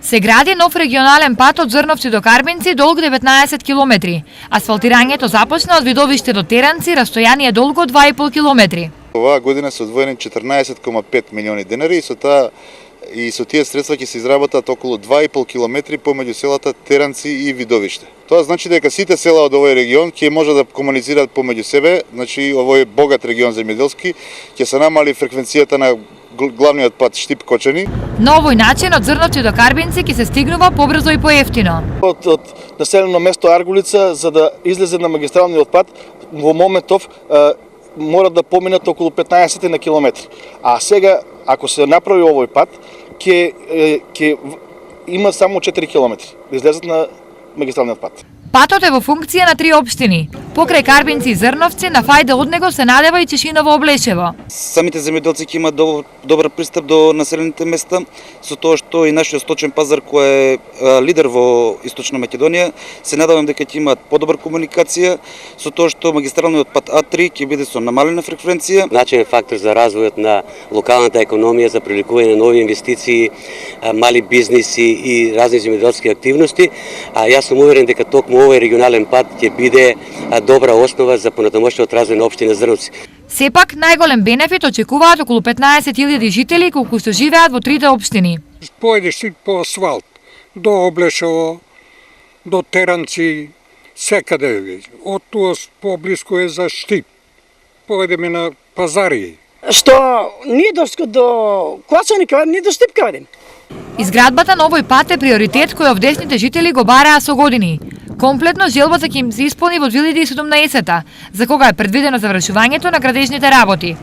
Се гради нов регионален пат од Зрновци до Карбинци долг 19 километри. Асфалтирањето започна од Видовиште до Теранци, растојание долго 2,5 километри. Оваа година се одвоени 14,5 милиони денари и со тие средства ќе се изработат околу 2,5 километри помеѓу селата Теранци и Видовиште. Тоа значи дека сите села од овој регион ќе може да комуницираат помеѓу себе, значи овој богат регион земјоделски, ќе се намали фреквенцијата на главниот пат Штип-Кочани. На овој начин од Зрновци до Карбинци ќе се стигнува побрзо и поевтино. Од населено место Аргулица, за да излезе на магистралниот пат, во моментов мора да поминат околу 15 на километри. А сега, ако се направи овој пат, ќе има само 4 километри да излезат на магистралниот пат. Патот е во функција на 3 општини. Покрај Карбинци и Зрновци, на фајда од него се надева и Чешиново Облешево. Самите земјоделци ќе имаат добар пристап до населените места, со тоа што и нашиот сточен пазар кој е лидер во Источна Македонија, се надевам дека ќе имаат подобра комуникација, со тоа што магистралниот пат А3 ќе биде со намалена фреквенција. Значаен фактор за развојот на локалната економија, за привлекување на нови инвестиции, мали бизниси и разни земјоделски активности, а јас сум уверен дека токму овој регионален пат ќе биде добра основа за понатамошниот развој на општина Зрновци. Сепак, најголем бенефит очекуваат околу 15.000 жители кои што живеат во трите општини. Поедеш си по асфалт, до Облешово, до Теранци, секаде. Од туа поблиску е за Штип. Поедеме на пазари. Што ние до Кочани, ние до Штип кавадим. Изградбата на овој пат е приоритет кој овдешните жители го бараа со години. Комплетно желбата ќе им се исполни во 2017, за кога е предвидено завршувањето на градежните работи.